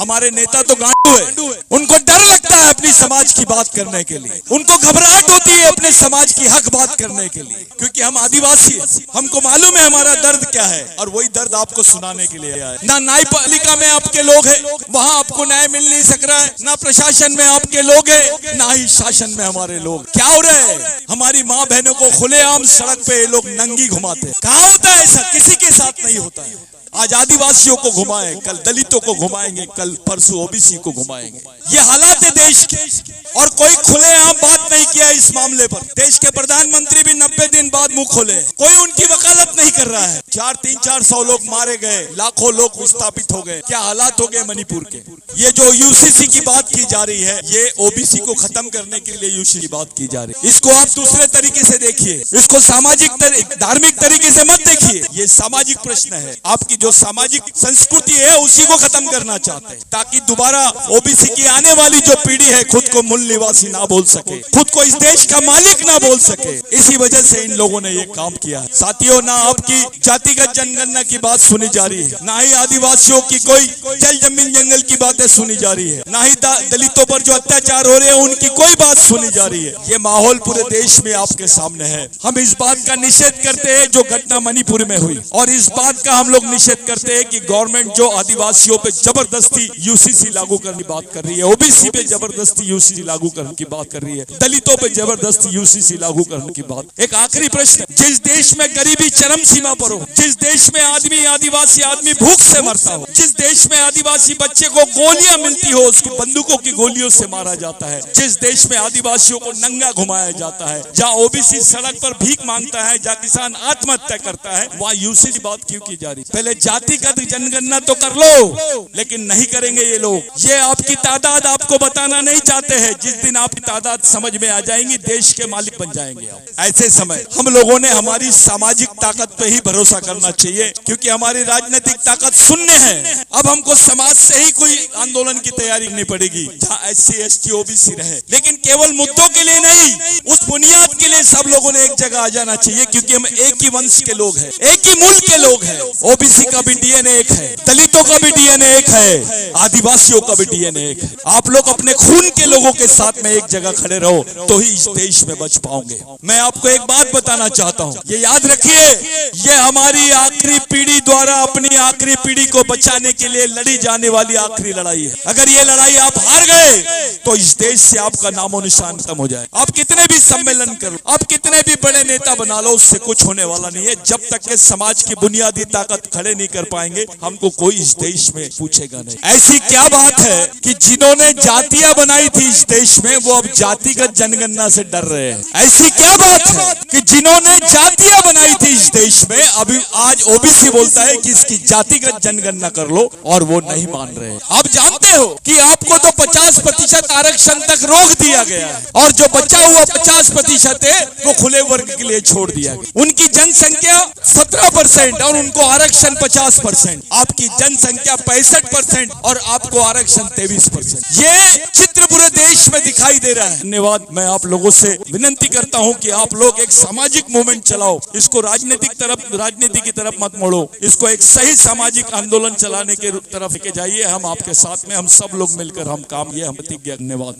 हमारे नेता तो गांडू है, उनको डर लगता है अपनी समाज की बात करने के लिए, उनको घबराहट होती है अपने समाज की हक बात करने के लिए, क्योंकि हम आदिवासी हैं, हमको मालूम है हमारा दर्द क्या है, और वही दर्द आपको सुनाने के लिए आया है। ना न्यायपालिका में आपके लोग हैं, वहाँ आपको न्याय मिल नहीं सक रहा है, ना प्रशासन में आपके लोग हैं, ना ही शासन में हमारे लोग। क्या हो रहा है, हमारी माँ बहनों को खुलेआम सड़क पे ये लोग नंगी घुमाते। कहाँ होता है ऐसा, किसी के साथ नहीं होता है। आज आदिवासियों को घुमाएं, कल दलितों को घुमाएंगे, कल परसों ओबीसी को घुमाएंगे। ये हालात है देश के, और कोई खुलेआम बात नहीं किया इस मामले पर। देश के प्रधानमंत्री भी 90 दिन बाद मुंह खोले, कोई उनकी वकालत नहीं कर रहा है। 300-400 लोग मारे गए, लाखों लोग विस्थापित हो गए। क्या हालात हो गए मणिपुर के। ये जो यूसीसी की बात की जा रही है, ये ओबीसी को खत्म करने के लिए यूसीसी की बात की जा रही है। इसको आप दूसरे तरीके से देखिए, इसको सामाजिक धार्मिक तरीके से मत देखिए। ये सामाजिक प्रश्न है, आपकी जो सामाजिक संस्कृति है उसी को खत्म करना चाहते हैं, ताकि दोबारा ओबीसी की आने वाली जो पीढ़ी है खुद को मूल निवासी ना बोल सके, खुद को इस देश का मालिक ना बोल सके। इसी वजह से इन लोगों ने ये काम किया है। साथियों, ना आपकी जातिगत जनगणना की बात सुनी जा रही है, ना ही आदिवासियों की कोई जल जमीन जंगल की बातें सुनी जा रही है, ना ही दलितों पर जो अत्याचार हो रहे हैं उनकी कोई बात सुनी जा रही है। ये माहौल पूरे देश में आपके सामने है। हम इस बात का निषेध करते हैं जो घटना मणिपुर में हुई, और इस बात का हम लोग निषेध करते हैं कि गवर्नमेंट जो आदिवासियों पे जबरदस्ती यूसीसी लागू करने की बात कर रही है, ओबीसी पे जबरदस्ती यूसीसी लागू करने की बात कर रही है, दलितों पे जबरदस्ती यूसीसी लागू करने की बात। एक आखिरी प्रश्न, जिस देश में गरीबी चरम सीमा पर हो, जिस देश में आदिवासी आदमी भूख से मरता हो, जिस देश में आदिवासी बच्चे को गोलियां मिलती हो, उसको बंदूकों की गोलियों से मारा जाता है, जिस देश में आदिवासियों को नंगा घुमाया जाता है, जहाँ ओबीसी सड़क पर भीख मांगता है, जहाँ किसान आत्महत्या करता है, वहाँ यूसीसी बात क्यों की जा रही। पहले जातिगत जनगणना तो कर लो, लेकिन नहीं करेंगे ये लोग। ये आपकी तादाद आपको बताना नहीं चाहते हैं। जिस दिन आपकी तादाद समझ में आ जाएंगी, देश के मालिक बन जाएंगे आप। ऐसे समय हम लोगों ने हमारी सामाजिक ताकत पे ही भरोसा करना चाहिए, क्योंकि हमारी राजनीतिक ताकत शून्य है। अब हमको समाज से ही कोई आंदोलन की तैयारी करनी पड़ेगी, जहाँ SC ST OBC रहे, लेकिन केवल मुद्दों के लिए नहीं, उस बुनियाद के लिए सब लोगों ने एक जगह आ जाना चाहिए, क्योंकि हम एक ही वंश के लोग हैं, एक ही मूल के लोग हैं। ओबीसी का भी डीएनए एक है, दलितों का भी डीएनए एक है, आदिवासियों का भी डीएनए एक है। आप लोग अपने खून के लोगों के साथ में एक जगह खड़े रहो, तो ही इस देश में बच पाओगे। मैं आपको एक बात बताना चाहता हूँ, ये याद रखिए, ये हमारी आखिरी पीढ़ी द्वारा अपनी आखिरी पीढ़ी को बचाने के लिए लड़ी जाने वाली आखिरी लड़ाई है। अगर ये लड़ाई आप हार गए, तो इस देश से आपका नामो निशान खत्म हो जाए। आप कितने भी सम्मेलन कर लो, आप कितने भी बड़े नेता बना लो, उससे कुछ होने वाला नहीं है। जब तक के समाज की बुनियादी ताकत खड़े नहीं कर पाएंगे, हमको कोई इस देश में पूछेगा नहीं। ऐसी क्या बात है कि जिन्होंने जातियां बनाई थी इस देश में, वो अब जातिगत जनगणना से डर रहे हैं। ऐसी क्या बात है कि जिन्होंने जातियां बनाई थी इस देश में, अभी आज ओबीसी बोलता है कि इसकी जातिगत जनगणना कर लो, और वो नहीं मान रहे। आप जानते हो कि आपको तो 50% आरक्षण तक रोक दिया गया है, और जो बचा हुआ 50% है वो खुले वर्ग के लिए छोड़ दिया गया। उनकी जनसंख्या 17% और उनको आरक्षण 50%, आपकी जनसंख्या 65% और आपको आरक्षण 23%। ये चित्र पूरे देश में दिखाई दे रहा है। धन्यवाद। मैं आप लोगों से विनती करता हूं कि आप लोग एक सामाजिक मूवमेंट चलाओ, इसको राजनीति की तरफ मत मोड़ो, इसको एक सही सामाजिक आंदोलन चलाने के तरफ लेके जाइए। हम आपके साथ में, हम सब लोग मिलकर हम काम, ये हम प्रतिज्ञा। धन्यवाद।